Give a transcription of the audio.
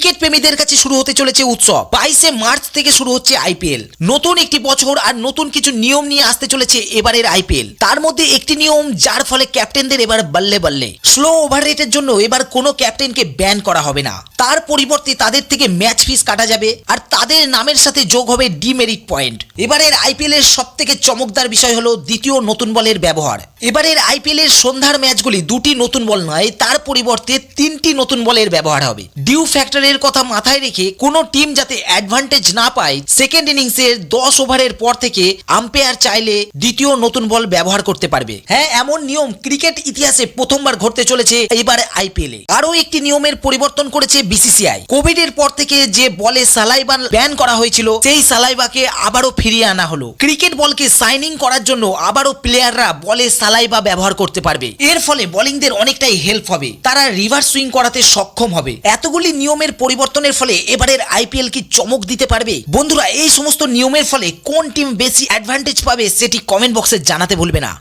Cricket প্রেমীদের কাছে শুরু হতে চলেছে উৎসব। 22শে মার্চ থেকে শুরু হচ্ছে আইপিএল। নতুন একটি বছর আর নতুন কিছু নিয়ম নিয়ে আসতে চলেছে এবারের আইপিএল। তার মধ্যে একটি নিয়ম যার ফলে ক্যাপ্টেনদের এবার বল্লে বল্লে। স্লো ওভার রেটের জন্য এবার কোনো ক্যাপ্টেনকে ব্যান করা হবে না, তার পরিবর্তে তাদের থেকে ম্যাচ ফিস কাটা যাবে আর তাদের নামের সাথে যোগ হবে ডিমেরিট পয়েন্ট। এবারের আইপিএল এর সব থেকে চমকদার বিষয় হলো দ্বিতীয় নতুন বলের ব্যবহার। এবারের আইপিএল এর সন্ধ্যার ম্যাচগুলি দুটি নতুন বল নয়, তার পরিবর্তে তিনটি নতুন বলের ব্যবহার হবে। ডিউ ফ্যাক্টরের কথা মাথায় রেখে কোনো টিম যাতে অ্যাডভান্টেজ না পায়, সেকেন্ড ইনিংসের 10 ওভারের পর থেকে আম্পায়ার চাইলে দ্বিতীয় নতুন বল ব্যবহার করতে পারবে। হ্যাঁ, এমন নিয়ম ক্রিকেট ইতিহাসে প্রথমবার ঘটতে চলেছে এবার আইপিএল এ। আরো একটি নিয়মের পরিবর্তন করেছে বিসিসিআই। কোভিড এর পর থেকে যে বলে সালাইভা ব্যান করা হয়েছিল, সেই সালাইভাকে আবারও ফিরিয়ে আনা হলো। ক্রিকেট বলকে সাইনিং করার জন্য আবারও প্লেয়াররা বলে সালাইভা ব্যবহার করতে পারবে। এর ফলে বোলিংদের অনেকটাই হেল্প হবে, তারা রিভার্স সুইং করাতে সক্ষম হবে। এতগুলি নিয়মের পরিবর্তনের ফলে এবারের আইপিএল কি চমক দিতে পারবে? বন্ধুরা, এই সমস্ত নিয়মের ফলে কোন টিম বেশি অ্যাডভান্টেজ পাবে সেটি কমেন্ট বক্সে জানাতে ভুলবে না।